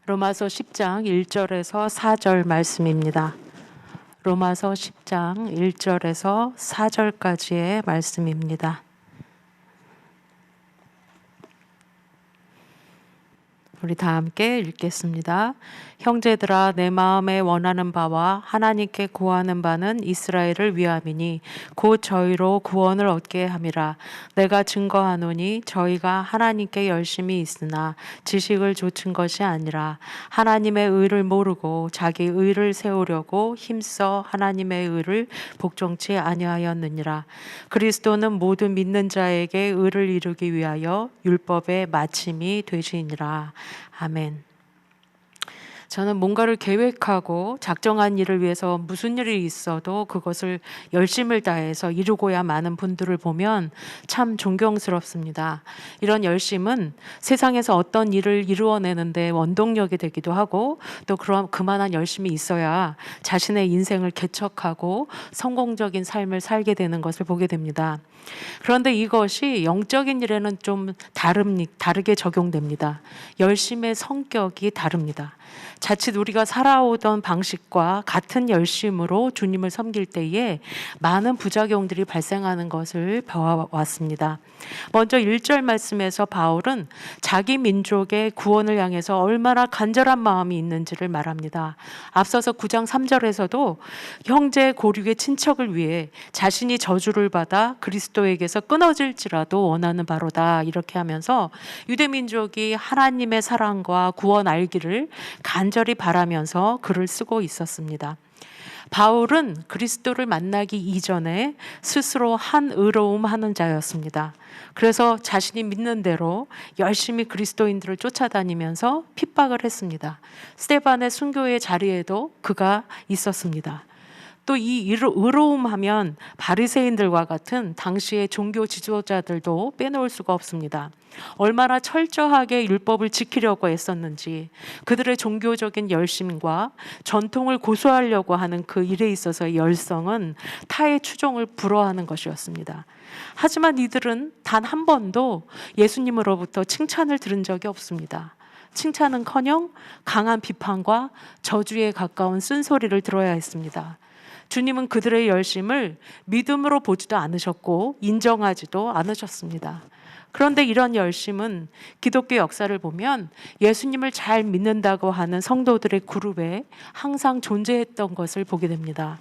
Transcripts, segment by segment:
로마서 10장 1절에서 4절 말씀입니다. 로마서 10장 1절에서 4절까지의 말씀입니다. 우리 다 함께 읽겠습니다. 형제들아, 내 마음에 원하는 바와 하나님께 구하는 바는 이스라엘을 위함이니 곧 저희로 구원을 얻게 함이라. 내가 증거하노니 저희가 하나님께 열심히 있으나 지식을 좇은 것이 아니라 하나님의 의를 모르고 자기 의를 세우려고 힘써 하나님의 의를 복종치 아니하였느니라. 그리스도는 모든 믿는 자에게 의를 이루기 위하여 율법의 마침이 되시니라. 아멘. 저는 뭔가를 계획하고 작정한 일을 위해서 무슨 일이 있어도 그것을 열심을 다해서 이루고야 마는 분들을 보면 참 존경스럽습니다. 이런 열심은 세상에서 어떤 일을 이루어내는데 원동력이 되기도 하고, 또 그만한 열심이 있어야 자신의 인생을 개척하고 성공적인 삶을 살게 되는 것을 보게 됩니다. 그런데 이것이 영적인 일에는 좀 다르게 적용됩니다. 열심의 성격이 다릅니다. 자칫 우리가 살아오던 방식과 같은 열심으로 주님을 섬길 때에 많은 부작용들이 발생하는 것을 봐왔습니다. 먼저 1절 말씀에서 바울은 자기 민족의 구원을 향해서 얼마나 간절한 마음이 있는지를 말합니다. 앞서서 9장 3절에서도 형제 고륙의 친척을 위해 자신이 저주를 받아 그리스도에게서 끊어질지라도 원하는 바로다, 이렇게 하면서 유대 민족이 하나님의 사랑과 구원 알기를 간절히 바라면서 글을 쓰고 있었습니다. 바울은 그리스도를 만나기 이전에 스스로 한 의로움 하는 자였습니다. 그래서 자신이 믿는 대로 열심히 그리스도인들을 쫓아다니면서 핍박을 했습니다. 스데반의 순교의 자리에도 그가 있었습니다. 또 이 의로움 하면 바리새인들과 같은 당시의 종교 지도자들도 빼놓을 수가 없습니다. 얼마나 철저하게 율법을 지키려고 애썼는지, 그들의 종교적인 열심과 전통을 고수하려고 하는 그 일에 있어서의 열성은 타의 추종을 불허하는 것이었습니다. 하지만 이들은 단 한 번도 예수님으로부터 칭찬을 들은 적이 없습니다. 칭찬은커녕 강한 비판과 저주에 가까운 쓴소리를 들어야 했습니다. 주님은 그들의 열심을 믿음으로 보지도 않으셨고 인정하지도 않으셨습니다. 그런데 이런 열심은 기독교 역사를 보면 예수님을 잘 믿는다고 하는 성도들의 그룹에 항상 존재했던 것을 보게 됩니다.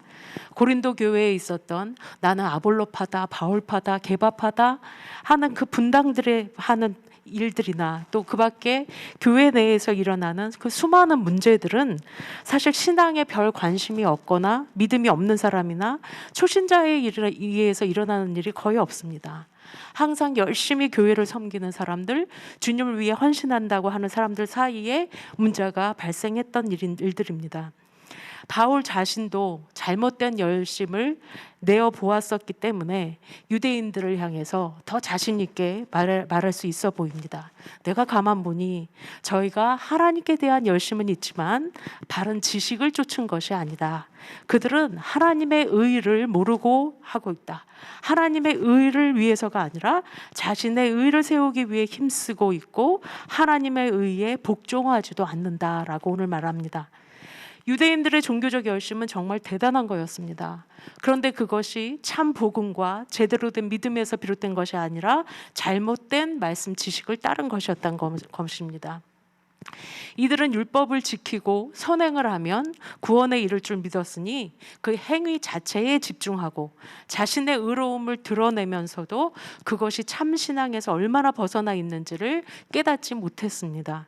고린도 교회에 있었던 나는 아볼로파다, 바울파다, 게바파다 하는 그 분당들의 하는 일들이나 또 그 밖에 교회 내에서 일어나는 그 수많은 문제들은 사실 신앙에 별 관심이 없거나 믿음이 없는 사람이나 초신자에 의해서 일어나는 일이 거의 없습니다. 항상 열심히 교회를 섬기는 사람들, 주님을 위해 헌신한다고 하는 사람들 사이에 문제가 발생했던 일들입니다. 바울 자신도 잘못된 열심을 내어보았었기 때문에 유대인들을 향해서 더 자신 있게 말할 수 있어 보입니다. 내가 가만 보니 저희가 하나님께 대한 열심은 있지만 바른 지식을 쫓은 것이 아니다. 그들은 하나님의 의를 모르고 하고 있다. 하나님의 의를 위해서가 아니라 자신의 의를 세우기 위해 힘쓰고 있고 하나님의 의에 복종하지도 않는다라고 오늘 말합니다. 유대인들의 종교적 열심은 정말 대단한 거였습니다. 그런데 그것이 참 복음과 제대로 된 믿음에서 비롯된 것이 아니라 잘못된 말씀 지식을 따른 것이었던 것입니다. 이들은 율법을 지키고 선행을 하면 구원에 이를 줄 믿었으니 그 행위 자체에 집중하고 자신의 의로움을 드러내면서도 그것이 참 신앙에서 얼마나 벗어나 있는지를 깨닫지 못했습니다.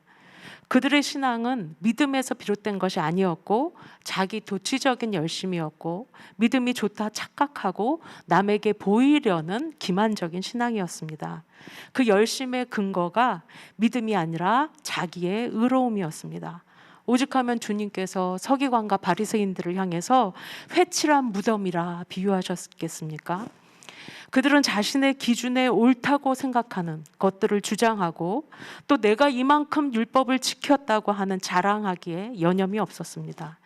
그들의 신앙은 믿음에서 비롯된 것이 아니었고 자기 도취적인 열심이었고 믿음이 좋다 착각하고 남에게 보이려는 기만적인 신앙이었습니다. 그 열심의 근거가 믿음이 아니라 자기의 의로움이었습니다. 오죽하면 주님께서 서기관과 바리새인들을 향해서 회칠한 무덤이라 비유하셨겠습니까? 그들은 자신의 기준에 옳다고 생각하는 것들을 주장하고 또 내가 이만큼 율법을 지켰다고 하는 자랑하기에 여념이 없었습니다.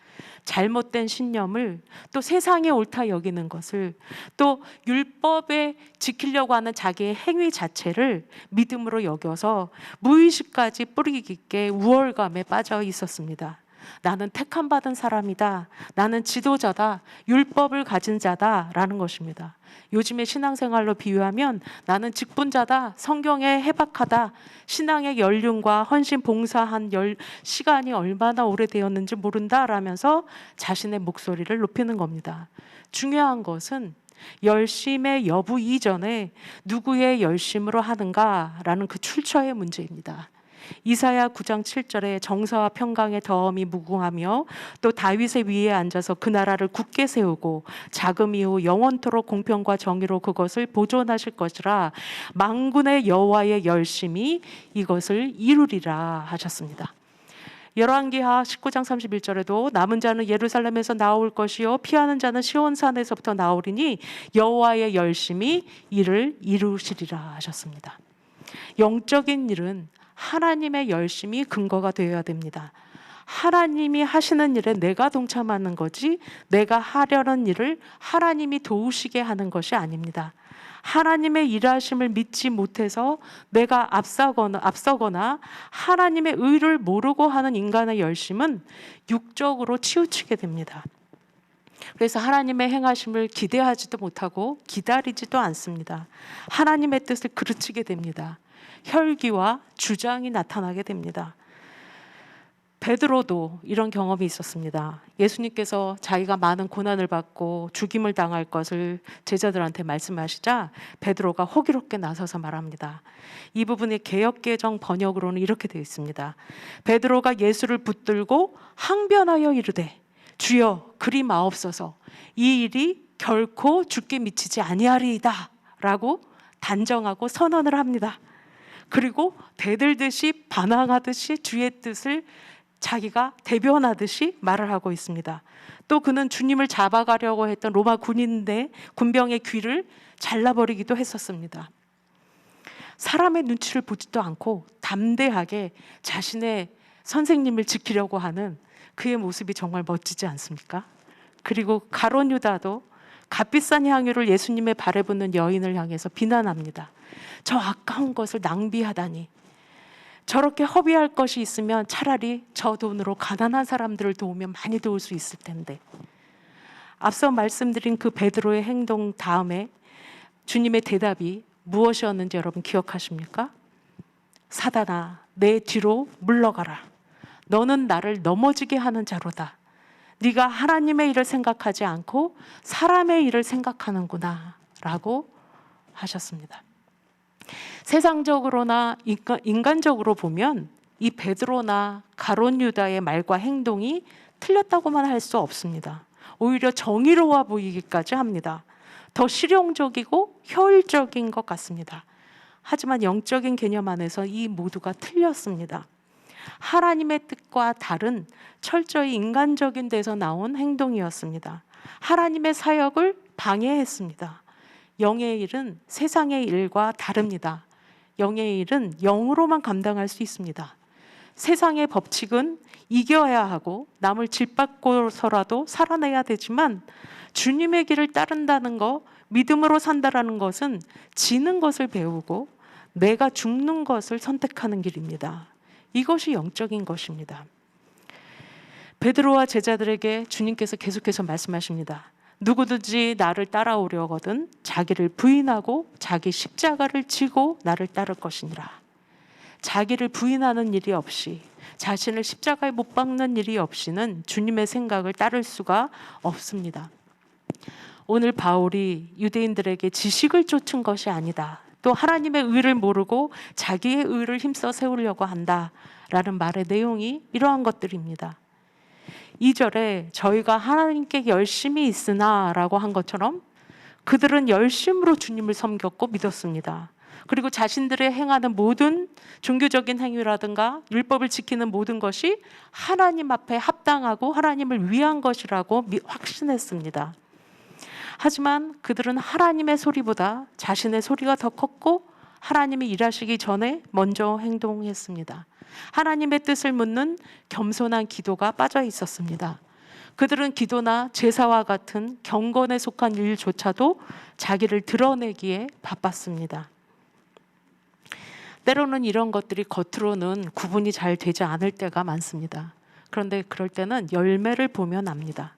잘못된 신념을, 또 세상이 옳다 여기는 것을, 또 율법에 지키려고 하는 자기의 행위 자체를 믿음으로 여겨서 무의식까지 뿌리 깊게 우월감에 빠져 있었습니다. 나는 택함 받은 사람이다, 나는 지도자다, 율법을 가진 자다라는 것입니다. 요즘의 신앙생활로 비유하면 나는 직분자다, 성경에 해박하다, 신앙의 연륜과 헌신 봉사한 시간이 얼마나 오래되었는지 모른다 라면서 자신의 목소리를 높이는 겁니다. 중요한 것은 열심의 여부 이전에 누구의 열심으로 하는가라는 그 출처의 문제입니다. 이사야 9장 7절에 정사와 평강의 덤이 무궁하며 또 다윗의 위에 앉아서 그 나라를 굳게 세우고 자금 이후 영원토록 공평과 정의로 그것을 보존하실 것이라, 만군의 여호와의 열심이 이것을 이루리라 하셨습니다. 열왕기하 19장 31절에도 남은 자는 예루살렘에서 나올 것이요 피하는 자는 시온산에서부터 나오리니 여호와의 열심이 이를 이루시리라 하셨습니다. 영적인 일은 하나님의 열심이 근거가 되어야 됩니다. 하나님이 하시는 일에 내가 동참하는 거지, 내가 하려는 일을 하나님이 도우시게 하는 것이 아닙니다. 하나님의 일하심을 믿지 못해서 내가 앞서거나 하나님의 의를 모르고 하는 인간의 열심은 육적으로 치우치게 됩니다. 그래서 하나님의 행하심을 기대하지도 못하고 기다리지도 않습니다. 하나님의 뜻을 그르치게 됩니다. 혈기와 주장이 나타나게 됩니다. 베드로도 이런 경험이 있었습니다. 예수님께서 자기가 많은 고난을 받고 죽임을 당할 것을 제자들한테 말씀하시자 베드로가 호기롭게 나서서 말합니다. 이 부분이 개역개정 번역으로는 이렇게 되어 있습니다. 베드로가 예수를 붙들고 항변하여 이르되 주여 그리 마옵소서, 이 일이 결코 죽게 미치지 아니하리이다 라고 단정하고 선언을 합니다. 그리고 대들듯이 반항하듯이 주의 뜻을 자기가 대변하듯이 말을 하고 있습니다. 또 그는 주님을 잡아가려고 했던 로마 군인인데 군병의 귀를 잘라버리기도 했었습니다. 사람의 눈치를 보지도 않고 담대하게 자신의 선생님을 지키려고 하는 그의 모습이 정말 멋지지 않습니까? 그리고 가룟 유다도 값비싼 향유를 예수님의 발에 붓는 여인을 향해서 비난합니다. 저 아까운 것을 낭비하다니, 저렇게 허비할 것이 있으면 차라리 저 돈으로 가난한 사람들을 도우면 많이 도울 수 있을 텐데. 앞서 말씀드린 그 베드로의 행동 다음에 주님의 대답이 무엇이었는지 여러분 기억하십니까? 사단아, 내 뒤로 물러가라. 너는 나를 넘어지게 하는 자로다. 네가 하나님의 일을 생각하지 않고 사람의 일을 생각하는구나 라고 하셨습니다. 세상적으로나 인간적으로 보면 이 베드로나 가룟 유다의 말과 행동이 틀렸다고만 할 수 없습니다. 오히려 정의로워 보이기까지 합니다. 더 실용적이고 효율적인 것 같습니다. 하지만 영적인 개념 안에서 이 모두가 틀렸습니다. 하나님의 뜻과 다른 철저히 인간적인 데서 나온 행동이었습니다. 하나님의 사역을 방해했습니다. 영의 일은 세상의 일과 다릅니다. 영의 일은 영으로만 감당할 수 있습니다. 세상의 법칙은 이겨야 하고 남을 짓밟고서라도 살아내야 되지만 주님의 길을 따른다는 것, 믿음으로 산다라는 것은 지는 것을 배우고 내가 죽는 것을 선택하는 길입니다. 이것이 영적인 것입니다. 베드로와 제자들에게 주님께서 계속해서 말씀하십니다. 누구든지 나를 따라오려거든 자기를 부인하고 자기 십자가를 지고 나를 따를 것이니라. 자기를 부인하는 일이 없이, 자신을 십자가에 못 박는 일이 없이는 주님의 생각을 따를 수가 없습니다. 오늘 바울이 유대인들에게 지식을 쫓은 것이 아니다, 또 하나님의 의를 모르고 자기의 의를 힘써 세우려고 한다라는 말의 내용이 이러한 것들입니다. 2절에 저희가 하나님께 열심히 있으나 라고 한 것처럼 그들은 열심으로 주님을 섬겼고 믿었습니다. 그리고 자신들의 행하는 모든 종교적인 행위라든가 율법을 지키는 모든 것이 하나님 앞에 합당하고 하나님을 위한 것이라고 확신했습니다. 하지만 그들은 하나님의 소리보다 자신의 소리가 더 컸고 하나님이 일하시기 전에 먼저 행동했습니다. 하나님의 뜻을 묻는 겸손한 기도가 빠져 있었습니다. 그들은 기도나 제사와 같은 경건에 속한 일조차도 자기를 드러내기에 바빴습니다. 때로는 이런 것들이 겉으로는 구분이 잘 되지 않을 때가 많습니다. 그런데 그럴 때는 열매를 보면 압니다.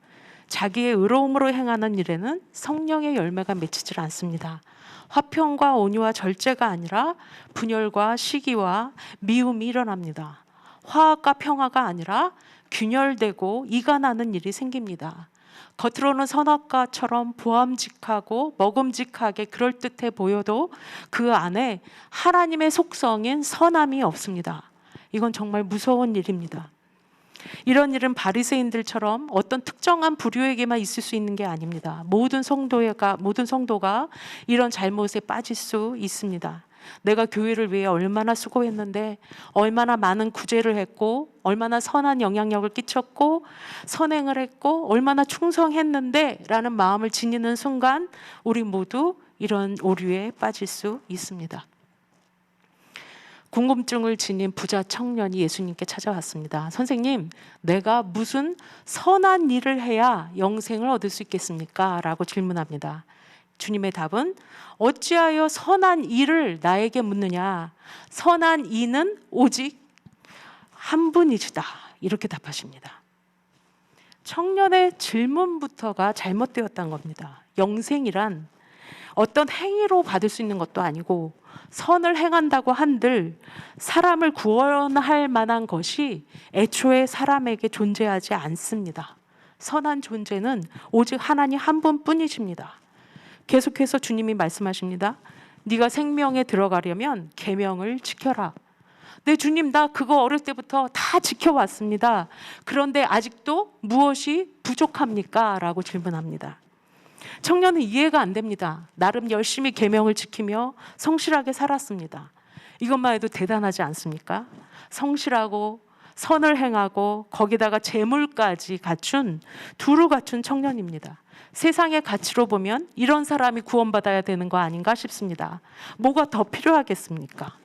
자기의 의로움으로 행하는 일에는 성령의 열매가 맺히질 않습니다. 화평과 온유와 절제가 아니라 분열과 시기와 미움이 일어납니다. 화합과 평화가 아니라 균열되고 이가 나는 일이 생깁니다. 겉으로는 선악과처럼 보암직하고 먹음직하게 그럴듯해 보여도 그 안에 하나님의 속성인 선함이 없습니다. 이건 정말 무서운 일입니다. 이런 일은 바리새인들처럼 어떤 특정한 부류에게만 있을 수 있는 게 아닙니다. 모든 성도가 이런 잘못에 빠질 수 있습니다. 내가 교회를 위해 얼마나 수고했는데, 얼마나 많은 구제를 했고, 얼마나 선한 영향력을 끼쳤고, 선행을 했고, 얼마나 충성했는데 라는 마음을 지니는 순간 우리 모두 이런 오류에 빠질 수 있습니다. 궁금증을 지닌 부자 청년이 예수님께 찾아왔습니다. 선생님, 내가 무슨 선한 일을 해야 영생을 얻을 수 있겠습니까? 라고 질문합니다. 주님의 답은 어찌하여 선한 일을 나에게 묻느냐? 선한 이는 오직 한 분이시다. 이렇게 답하십니다. 청년의 질문부터가 잘못되었다는 겁니다. 영생이란 어떤 행위로 받을 수 있는 것도 아니고, 선을 행한다고 한들 사람을 구원할 만한 것이 애초에 사람에게 존재하지 않습니다. 선한 존재는 오직 하나님 한 분뿐이십니다. 계속해서 주님이 말씀하십니다. 네가 생명에 들어가려면 계명을 지켜라. 네, 주님, 나 그거 어릴 때부터 다 지켜왔습니다. 그런데 아직도 무엇이 부족합니까? 라고 질문합니다. 청년은 이해가 안 됩니다. 나름 열심히 계명을 지키며 성실하게 살았습니다. 이것만 해도 대단하지 않습니까? 성실하고 선을 행하고 거기다가 재물까지 두루 갖춘 청년입니다. 세상의 가치로 보면 이런 사람이 구원받아야 되는 거 아닌가 싶습니다. 뭐가 더 필요하겠습니까?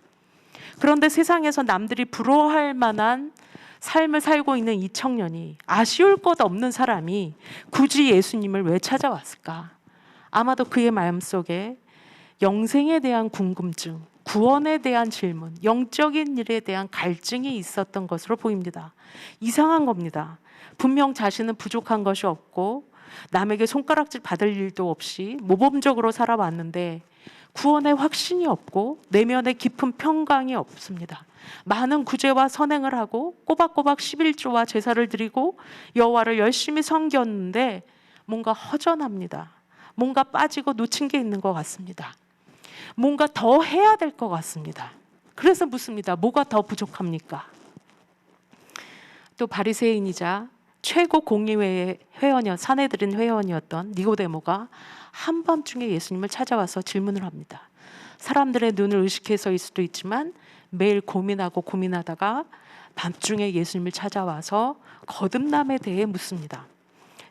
그런데 세상에서 남들이 부러워할 만한 삶을 살고 있는 이 청년이, 아쉬울 것 없는 사람이 굳이 예수님을 왜 찾아왔을까? 아마도 그의 마음속에 영생에 대한 궁금증, 구원에 대한 질문, 영적인 일에 대한 갈증이 있었던 것으로 보입니다. 이상한 겁니다. 분명 자신은 부족한 것이 없고 남에게 손가락질 받을 일도 없이 모범적으로 살아왔는데 구원의 확신이 없고 내면에 깊은 평강이 없습니다. 많은 구제와 선행을 하고 꼬박꼬박 11조와 제사를 드리고 여호와를 열심히 섬겼는데 뭔가 허전합니다. 뭔가 빠지고 놓친 게 있는 것 같습니다. 뭔가 더 해야 될 것 같습니다. 그래서 묻습니다. 뭐가 더 부족합니까? 또 바리새인이자 최고 공의회의 사내들인 회원이었던 니고데모가 한밤중에 예수님을 찾아와서 질문을 합니다. 사람들의 눈을 의식해서일 수도 있지만 매일 고민하다가 밤중에 예수님을 찾아와서 거듭남에 대해 묻습니다.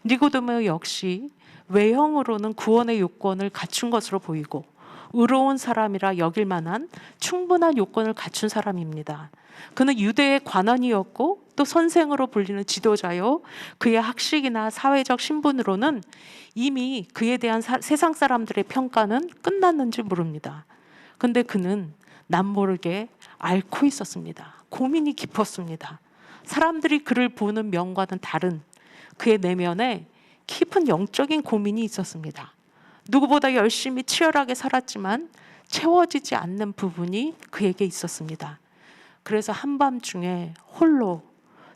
니고데모 역시 외형으로는 구원의 요건을 갖춘 것으로 보이고 의로운 사람이라 여길 만한 충분한 요건을 갖춘 사람입니다. 그는 유대의 관원이었고 또 선생으로 불리는 지도자요, 그의 학식이나 사회적 신분으로는 이미 그에 대한 세상 사람들의 평가는 끝났는지 모릅니다. 근데 그는 남모르게 앓고 있었습니다. 고민이 깊었습니다. 사람들이 그를 보는 면과는 다른 그의 내면에 깊은 영적인 고민이 있었습니다. 누구보다 열심히 치열하게 살았지만 채워지지 않는 부분이 그에게 있었습니다. 그래서 한밤중에 홀로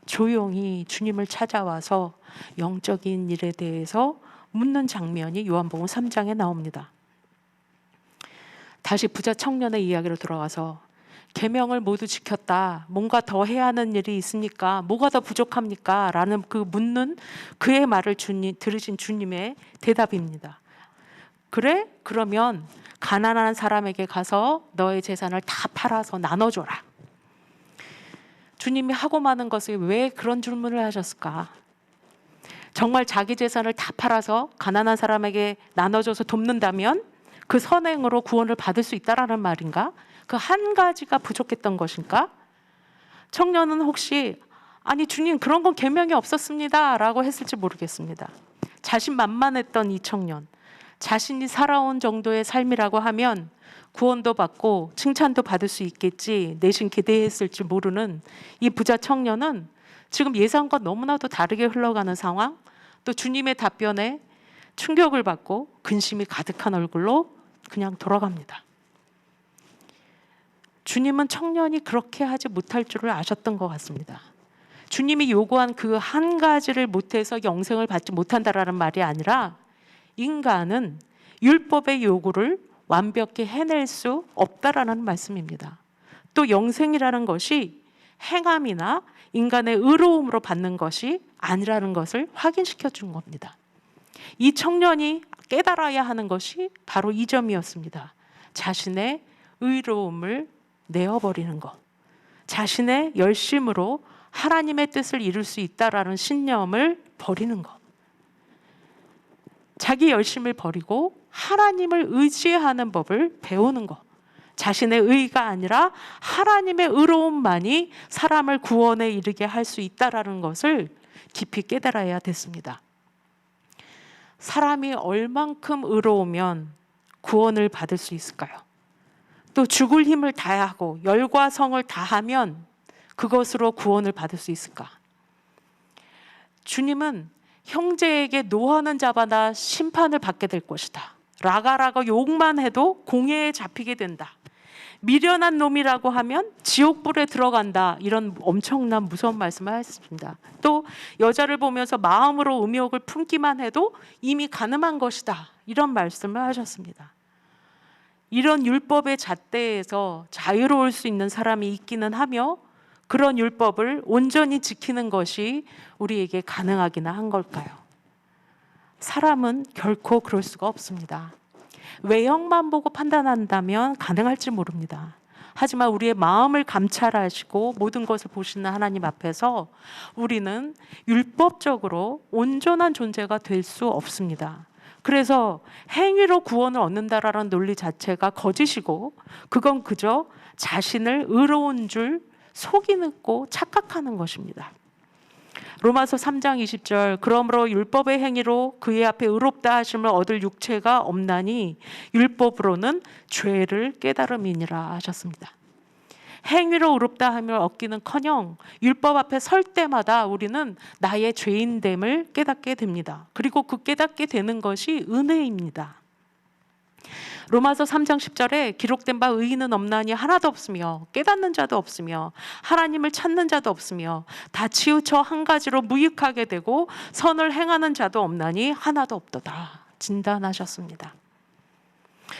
조용히 주님을 찾아와서 영적인 일에 대해서 묻는 장면이 요한복음 3장에 나옵니다. 다시 부자 청년의 이야기로 돌아와서 계명을 모두 지켰다. 뭔가 더 해야 하는 일이 있습니까? 뭐가 더 부족합니까? 라는 그 묻는 그의 말을 들으신 주님의 대답입니다. 그래? 그러면 가난한 사람에게 가서 너의 재산을 다 팔아서 나눠줘라. 주님이 하고 많은 것을 왜 그런 질문을 하셨을까? 정말 자기 재산을 다 팔아서 가난한 사람에게 나눠줘서 돕는다면 그 선행으로 구원을 받을 수 있다라는 말인가? 그 한 가지가 부족했던 것인가? 청년은 혹시 아니 주님 그런 건 계명이 없었습니다 라고 했을지 모르겠습니다. 자신만만했던 이 청년, 자신이 살아온 정도의 삶이라고 하면 구원도 받고 칭찬도 받을 수 있겠지 내심 기대했을지 모르는 이 부자 청년은 지금 예상과 너무나도 다르게 흘러가는 상황, 또 주님의 답변에 충격을 받고 근심이 가득한 얼굴로 그냥 돌아갑니다. 주님은 청년이 그렇게 하지 못할 줄을 아셨던 것 같습니다. 주님이 요구한 그 한 가지를 못해서 영생을 받지 못한다라는 말이 아니라 인간은 율법의 요구를 완벽히 해낼 수 없다라는 말씀입니다. 또 영생이라는 것이 행함이나 인간의 의로움으로 받는 것이 아니라는 것을 확인시켜 준 겁니다. 이 청년이 깨달아야 하는 것이 바로 이 점이었습니다. 자신의 의로움을 내어버리는 것, 자신의 열심으로 하나님의 뜻을 이룰 수 있다라는 신념을 버리는 것, 자기 열심을 버리고 하나님을 의지하는 법을 배우는 것, 자신의 의가 아니라 하나님의 의로움만이 사람을 구원에 이르게 할 수 있다라는 것을 깊이 깨달아야 됐습니다. 사람이 얼만큼 의로우면 구원을 받을 수 있을까요? 또 죽을 힘을 다하고 열과 성을 다하면 그것으로 구원을 받을 수 있을까? 주님은 형제에게 노하는 자마다 심판을 받게 될 것이다. 라가라고 욕만 해도 공회에 잡히게 된다. 미련한 놈이라고 하면 지옥불에 들어간다. 이런 엄청난 무서운 말씀을 하셨습니다. 또 여자를 보면서 마음으로 음욕을 품기만 해도 이미 가늠한 것이다. 이런 말씀을 하셨습니다. 이런 율법의 잣대에서 자유로울 수 있는 사람이 있기는 하며 그런 율법을 온전히 지키는 것이 우리에게 가능하기나 한 걸까요? 사람은 결코 그럴 수가 없습니다. 외형만 보고 판단한다면 가능할지 모릅니다. 하지만 우리의 마음을 감찰하시고 모든 것을 보시는 하나님 앞에서 우리는 율법적으로 온전한 존재가 될 수 없습니다. 그래서 행위로 구원을 얻는다라는 논리 자체가 거짓이고 그건 그저 자신을 의로운 줄 속이고 착각하는 것입니다. 로마서 3장 20절 그러므로 율법의 행위로 그의 앞에 의롭다 하심을 얻을 육체가 없나니 율법으로는 죄를 깨달음이니라 하셨습니다. 행위로 의롭다 함을 얻기는커녕 율법 앞에 설 때마다 우리는 나의 죄인됨을 깨닫게 됩니다. 그리고 그 깨닫게 되는 것이 은혜입니다. 로마서 3장 10절에 기록된 바 의인은 없나니 하나도 없으며 깨닫는 자도 없으며 하나님을 찾는 자도 없으며 다 치우쳐 한 가지로 무익하게 되고 선을 행하는 자도 없나니 하나도 없도다 진단하셨습니다.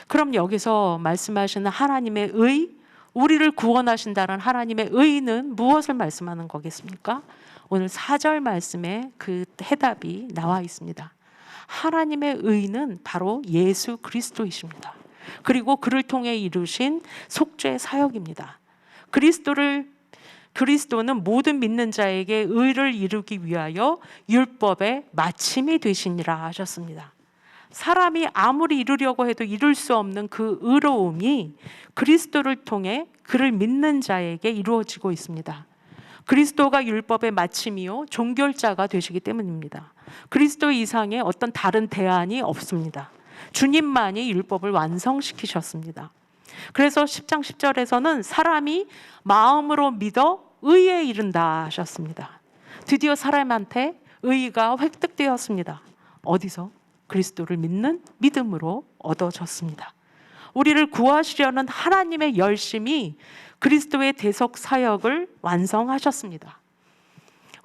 그럼 여기서 말씀하시는 하나님의 의, 우리를 구원하신다는 하나님의 의는 무엇을 말씀하는 거겠습니까? 오늘 4절 말씀에 그 해답이 나와 있습니다. 하나님의 의는 바로 예수 그리스도이십니다. 그리고 그를 통해 이루신 속죄 사역입니다. 그리스도는 모든 믿는 자에게 의를 이루기 위하여 율법의 마침이 되시니라 하셨습니다. 사람이 아무리 이루려고 해도 이룰 수 없는 그 의로움이 그리스도를 통해 그를 믿는 자에게 이루어지고 있습니다. 그리스도가 율법의 마침이요 종결자가 되시기 때문입니다. 그리스도 이상의 어떤 다른 대안이 없습니다. 주님만이 율법을 완성시키셨습니다. 그래서 10장 10절에서는 사람이 마음으로 믿어 의에 이른다 하셨습니다. 드디어 사람한테 의가 획득되었습니다. 어디서? 그리스도를 믿는 믿음으로 얻어졌습니다. 우리를 구하시려는 하나님의 열심이 그리스도의 대속 사역을 완성하셨습니다.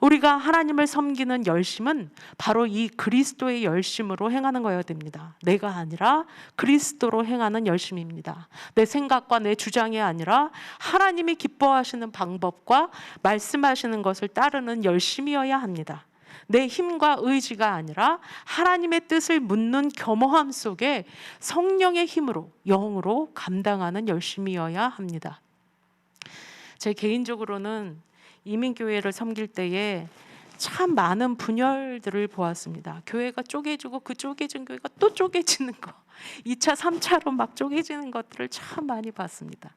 우리가 하나님을 섬기는 열심은 바로 이 그리스도의 열심으로 행하는 거여야 됩니다. 내가 아니라 그리스도로 행하는 열심입니다. 내 생각과 내 주장이 아니라 하나님이 기뻐하시는 방법과 말씀하시는 것을 따르는 열심이어야 합니다. 내 힘과 의지가 아니라 하나님의 뜻을 묻는 겸허함 속에 성령의 힘으로 영으로 감당하는 열심이어야 합니다. 제 개인적으로는 이민교회를 섬길 때에 참 많은 분열들을 보았습니다. 교회가 쪼개지고 그 쪼개진 교회가 또 쪼개지는 거 2차, 3차로 막 쪼개지는 것들을 참 많이 봤습니다.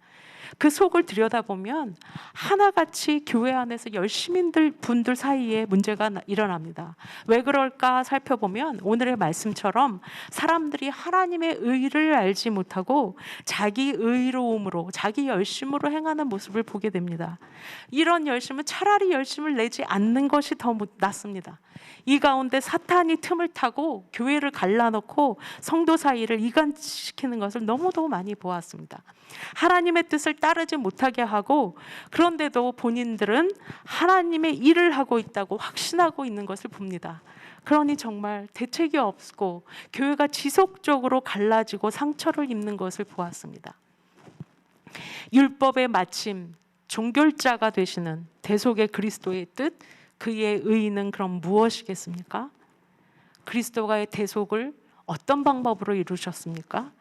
그 속을 들여다보면 하나같이 교회 안에서 열심인들 분들 사이에 문제가 일어납니다. 왜 그럴까 살펴보면 오늘의 말씀처럼 사람들이 하나님의 의를 알지 못하고 자기 의로움으로, 자기 열심으로 행하는 모습을 보게 됩니다. 이런 열심은 차라리 열심을 내지 않는 것이 더 낫습니다. 이 가운데 사탄이 틈을 타고 교회를 갈라놓고 성도 사이를 이간시키는 것을 너무도 많이 보았습니다. 하나님의 뜻을 따르지 못하게 하고, 그런데도 본인들은 하나님의 일을 하고 있다고 확신하고 있는 것을 봅니다. 그러니 정말 대책이 없고 교회가 지속적으로 갈라지고 상처를 입는 것을 보았습니다. 율법의 마침 종결자가 되시는 대속의 그리스도의 뜻, 그의 의는 그럼 무엇이겠습니까? 그리스도가의 대속을 어떤 방법으로 이루셨습니까?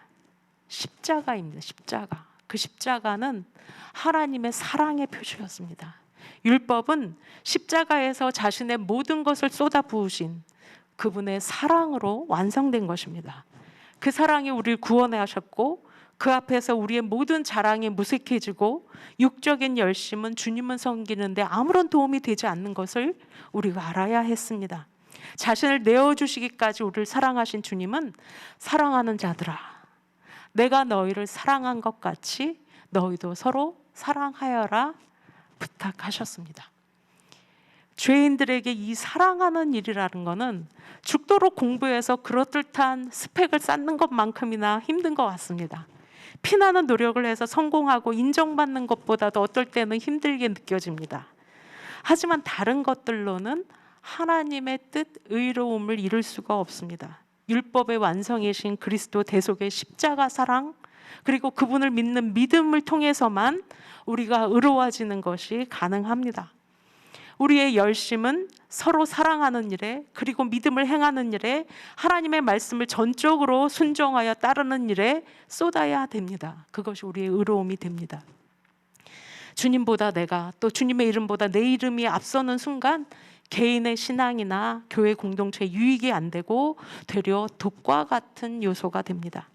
십자가입니다. 십자가. 그 십자가는 하나님의 사랑의 표시였습니다. 율법은 십자가에서 자신의 모든 것을 쏟아 부으신 그분의 사랑으로 완성된 것입니다. 그 사랑이 우리를 구원해 하셨고, 그 앞에서 우리의 모든 자랑이 무색해지고 육적인 열심은 주님을 섬기는데 아무런 도움이 되지 않는 것을 우리가 알아야 했습니다. 자신을 내어주시기까지 우리를 사랑하신 주님은 사랑하는 자들아, 내가 너희를 사랑한 것 같이 너희도 서로 사랑하여라 부탁하셨습니다. 죄인들에게 이 사랑하는 일이라는 것은 죽도록 공부해서 그럴듯한 스펙을 쌓는 것만큼이나 힘든 것 같습니다. 피나는 노력을 해서 성공하고 인정받는 것보다도 어떨 때는 힘들게 느껴집니다. 하지만 다른 것들로는 하나님의 뜻, 의로움을 이룰 수가 없습니다. 율법의 완성이신 그리스도 대속의 십자가 사랑, 그리고 그분을 믿는 믿음을 통해서만 우리가 의로워지는 것이 가능합니다. 우리의 열심은 서로 사랑하는 일에, 그리고 믿음을 행하는 일에, 하나님의 말씀을 전적으로 순종하여 따르는 일에 쏟아야 됩니다. 그것이 우리의 의로움이 됩니다. 주님보다 내가, 또 주님의 이름보다 내 이름이 앞서는 순간 개인의 신앙이나 교회 공동체에 유익이 안 되고 되려 독과 같은 요소가 됩니다.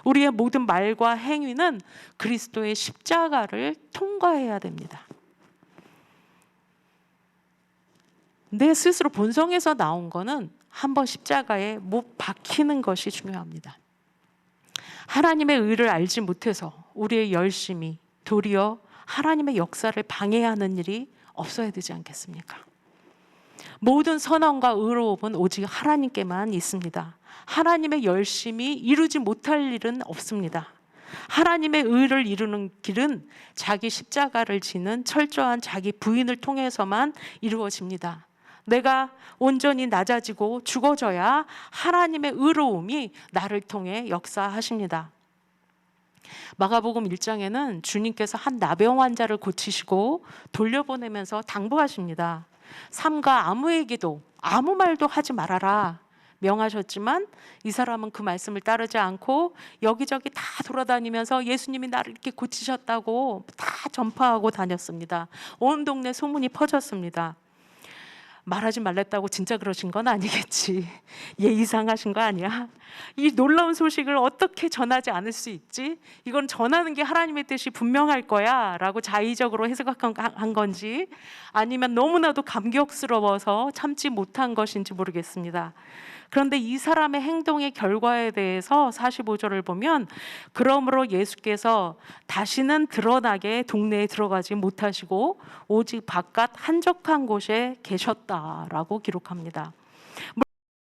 우리의 모든 말과 행위는 그리스도의 십자가를 통과해야 됩니다. 내 스스로 본성에서 나온 거는 한번 십자가에 못 박히는 것이 중요합니다. 하나님의 의를 알지 못해서 우리의 열심이 도리어 하나님의 역사를 방해하는 일이 없어야 되지 않겠습니까? 모든 선함과 의로움은 오직 하나님께만 있습니다. 하나님의 열심이 이루지 못할 일은 없습니다. 하나님의 의를 이루는 길은 자기 십자가를 지는 철저한 자기 부인을 통해서만 이루어집니다. 내가 온전히 낮아지고 죽어져야 하나님의 의로움이 나를 통해 역사하십니다. 마가복음 1장에는 주님께서 한 나병 환자를 고치시고 돌려보내면서 당부하십니다. 삼가 아무에게도 아무 말도 하지 말아라 명하셨지만 이 사람은 그 말씀을 따르지 않고 여기저기 다 돌아다니면서 예수님이 나를 이렇게 고치셨다고 다 전파하고 다녔습니다. 온 동네 소문이 퍼졌습니다. 말하지 말랬다고 진짜 그러신 건 아니겠지. 예의상하신 거 아니야? 이 놀라운 소식을 어떻게 전하지 않을 수 있지? 이건 전하는 게 하나님의 뜻이 분명할 거야 라고 자의적으로 해석한 건지, 아니면 너무나도 감격스러워서 참지 못한 것인지 모르겠습니다. 그런데 이 사람의 행동의 결과에 대해서 45절을 보면, 그러므로 예수께서 다시는 드러나게 동네에 들어가지 못하시고 오직 바깥 한적한 곳에 계셨다라고 기록합니다.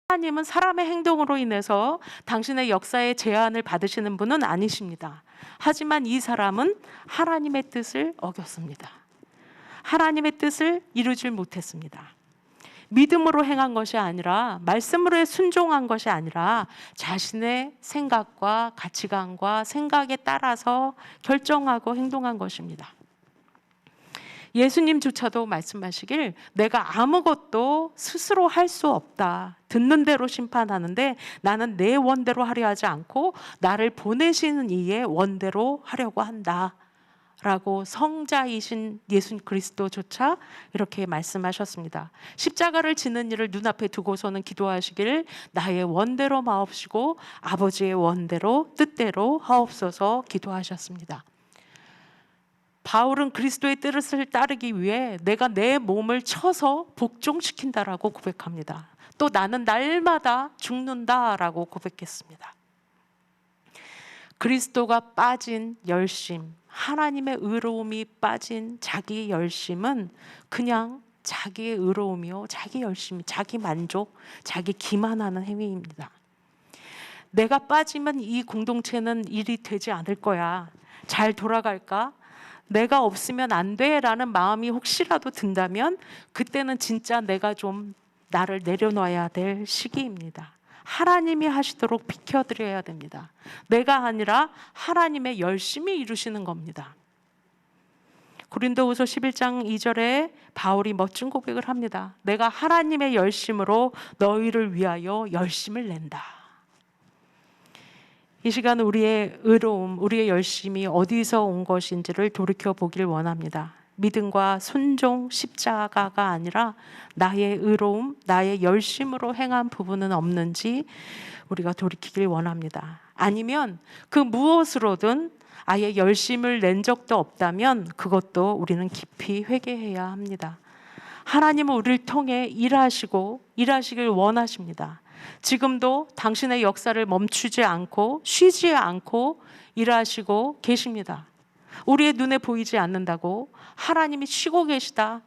하나님은 사람의 행동으로 인해서 당신의 역사의 제한을 받으시는 분은 아니십니다. 하지만 이 사람은 하나님의 뜻을 어겼습니다. 하나님의 뜻을 이루질 못했습니다. 믿음으로 행한 것이 아니라, 말씀으로 순종한 것이 아니라 자신의 생각과 가치관과 생각에 따라서 결정하고 행동한 것입니다. 예수님조차도 말씀하시길 내가 아무것도 스스로 할 수 없다. 듣는 대로 심판하는데 나는 내 원대로 하려 하지 않고 나를 보내시는 이의 원대로 하려고 한다. 라고 성자이신 예수 그리스도조차 이렇게 말씀하셨습니다. 십자가를 지는 일을 눈앞에 두고서는 기도하시길 나의 원대로 마옵시고 아버지의 원대로 뜻대로 하옵소서 기도하셨습니다. 바울은 그리스도의 뜻을 따르기 위해 내가 내 몸을 쳐서 복종시킨다라고 고백합니다. 또 나는 날마다 죽는다라고 고백했습니다. 그리스도가 빠진 열심, 하나님의 의로움이 빠진 자기 열심은 그냥 자기의 의로움이요, 자기 열심, 자기 만족, 자기 기만하는 행위입니다. 내가 빠지면 이 공동체는 일이 되지 않을 거야. 잘 돌아갈까? 내가 없으면 안 돼라는 마음이 혹시라도 든다면 그때는 진짜 내가 좀 나를 내려놔야 될 시기입니다. 하나님이 하시도록 비켜드려야 됩니다. 내가 아니라 하나님의 열심히 이루시는 겁니다. 고린도후서 11장 2절에 바울이 멋진 고백을 합니다. 내가 하나님의 열심으로 너희를 위하여 열심을 낸다. 이 시간 우리의 의로움, 우리의 열심이 어디서 온 것인지를 돌이켜보길 원합니다. 믿음과 순종, 십자가가 아니라 나의 의로움, 나의 열심으로 행한 부분은 없는지 우리가 돌이키길 원합니다. 아니면 그 무엇으로든 아예 열심을 낸 적도 없다면 그것도 우리는 깊이 회개해야 합니다. 하나님은 우리를 통해 일하시고 일하시길 원하십니다. 지금도 당신의 역사를 멈추지 않고 쉬지 않고 일하시고 계십니다. 우리의 눈에 보이지 않는다고 하나님이 쉬고 계시다,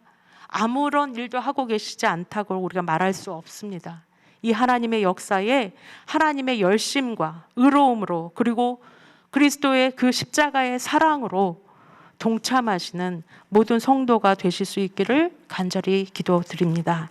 아무런 일도 하고 계시지 않다고 우리가 말할 수 없습니다. 이 하나님의 역사에 하나님의 열심과 의로움으로 그리고 그리스도의 그 십자가의 사랑으로 동참하시는 모든 성도가 되실 수 있기를 간절히 기도드립니다.